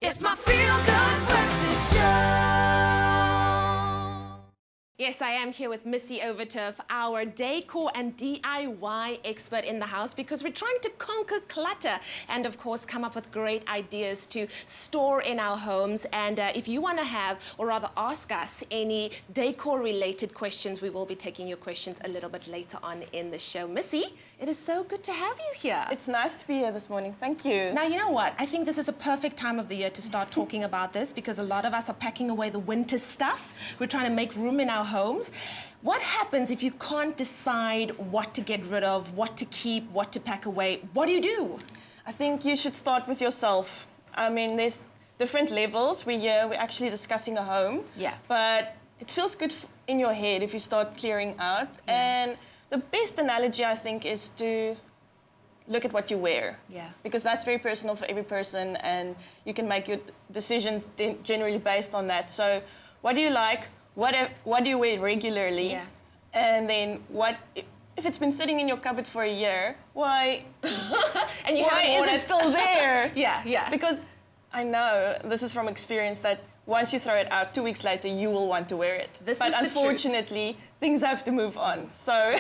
It's my feel-good breakfast show. Yes, I am here with Missy Overturf, our decor and DIY expert in the house, because we're trying to conquer clutter and, of course, come up with great ideas to store in our homes. And if you want to have, or rather ask us, any decor-related questions, we will be taking your questions a little bit later on in the show. Missy, it is so good to have you here. It's nice to be here this morning. Thank you. Now, you know what? I think this is a perfect time of the year to start talking about this, because a lot of us are packing away the winter stuff. We're trying to make room in our homes. What happens if you can't decide what to get rid of, what to keep, what to pack away? What do? I think you should start with yourself. I mean, there's different levels. We're actually discussing a home. Yeah. But it feels good in your head if you start clearing out. Yeah. And the best analogy, I think, is to look at what you wear. Yeah. Because that's very personal for every person, and you can make your decisions generally based on that. So what do you like? What do you wear regularly? Yeah. And then if it's been sitting in your cupboard for a year, why And you why haven't worn is it still there? Yeah. Because I know, this is from experience, that once you throw it out, 2 weeks later, you will want to wear it. This but is the unfortunately, things have to move on. So,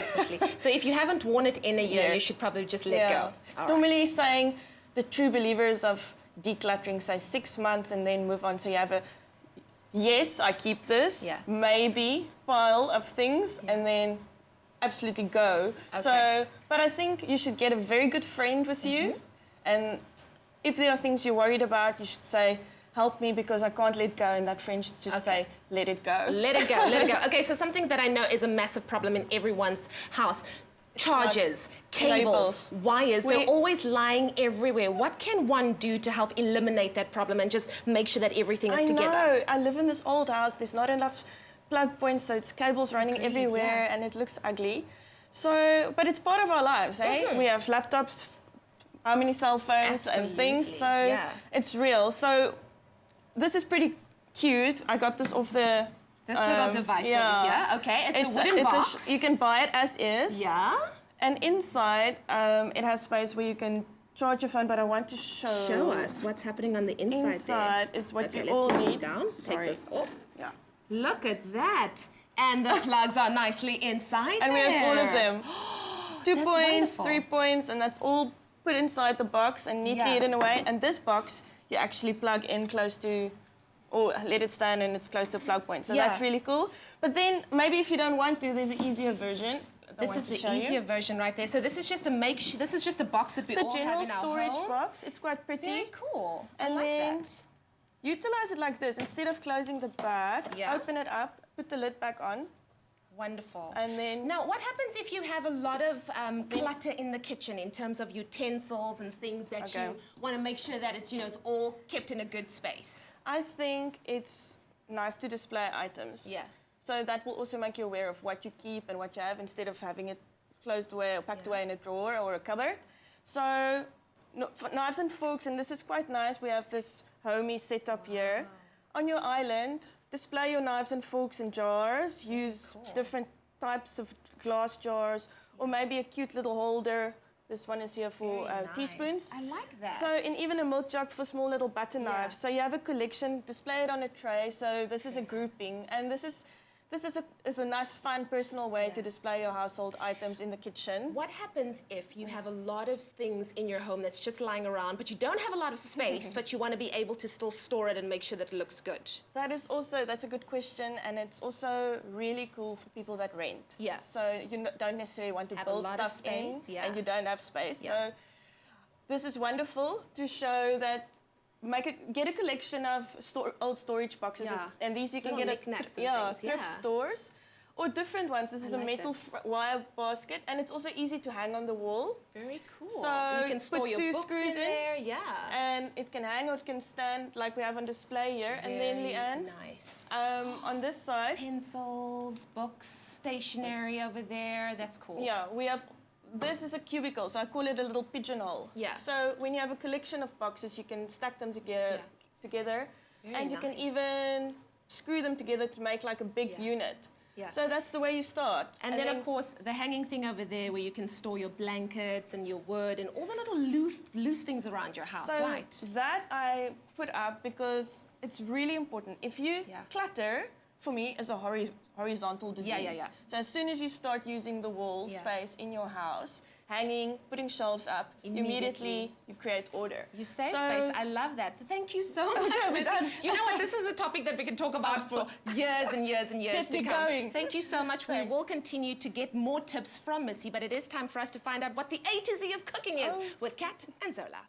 So if you haven't worn it in a year, you should probably just let go. It's normally saying the true believers of decluttering say 6 months and then move on. So you have a yes, I keep this, Yeah. maybe pile of things, and then absolutely go. Okay. So, but I think you should get a very good friend with you, and if there are things you're worried about, you should say, help me because I can't let go, and that friend should just say, let it go. Let it go, let it go. Okay, so something that I know is a massive problem in everyone's house. Chargers, cables, wires, they're always lying everywhere. What can one do to help eliminate that problem and just make sure that everything is together? I know. I live in this old house. There's not enough plug points, so it's cables running everywhere, and it looks ugly. So, but it's part of our lives, eh? We have laptops, how many cell phones and things, so it's real. So this is pretty cute. I got this off the... This little device over here. Okay, it's a wooden box. You can buy it as is. Yeah. And inside, it has space where you can charge your phone, but I want to show us what's happening on the inside. Inside is what you all need. Take this off. Yeah. Look at that. And the plugs are nicely inside and there. we have all of them. 2 points, wonderful. 3 points, and that's all put inside the box and neatly hidden away. And this box, you actually plug in close to, or let it stand and it's close to the plug point. So that's really cool. But then maybe if you don't want to, there's an easier version. This is the easier version right there. So this is just a this is just a box that we all have in our home. It's a general storage box. It's quite pretty. Very cool. And I like then that. Utilize it like this. Instead of closing the back, open it up, put the lid back on. Wonderful. And then... Now, what happens if you have a lot of clutter in the kitchen in terms of utensils and things that you want to make sure that it's, it's all kept in a good space? I think it's nice to display items. Yeah. So that will also make you aware of what you keep and what you have instead of having it closed away or packed away in a drawer or a cupboard. So knives and forks, and this is quite nice. We have this homey setup here. On your island, display your knives and forks in jars. Use different types of glass jars, or maybe a cute little holder. This one is here for teaspoons. I like that. So, and even a milk jug for small little butter knives. So you have a collection, display it on a tray. So this is a grouping, and this is a nice, fun, personal way to display your household items in the kitchen. What happens if you have a lot of things in your home that's just lying around, but you don't have a lot of space, but you want to be able to still store it and make sure that it looks good? That's a good question, and it's also really cool for people that rent. Yeah. So you don't necessarily want to build stuff in, and you don't have space. Yeah. So this is wonderful to show that. Get a collection of old storage boxes, and these you can get at thrift stores or different ones. This is a metal wire basket, and it's also easy to hang on the wall. Very cool. So you can store put your 2 books screws in there, and it can hang or it can stand like we have on display here. Very and then Leigh-anne, nice. on this side, Pencils, books, stationery over there. That's cool. Yeah, we have. This is a cubicle, so I call it a little pigeonhole. Yeah. So when you have a collection of boxes, you can stack them together, Very and you can even screw them together to make like a big unit. Yeah. So that's the way you start. And then, of course, the hanging thing over there where you can store your blankets and your wood and all the little loose things around your house, so right? that I put up because it's really important. If you clutter, for me, is a horizontal disease. So as soon as you start using the wall space in your house, hanging, putting shelves up, immediately you create order. You save space. I love that. Thank you so much, Missy. You know what? This is a topic that we can talk about for years and years and years to come. Going. Thank you so much. We will continue to get more tips from Missy, but it is time for us to find out what the A to Z of cooking is with Kat and Zola.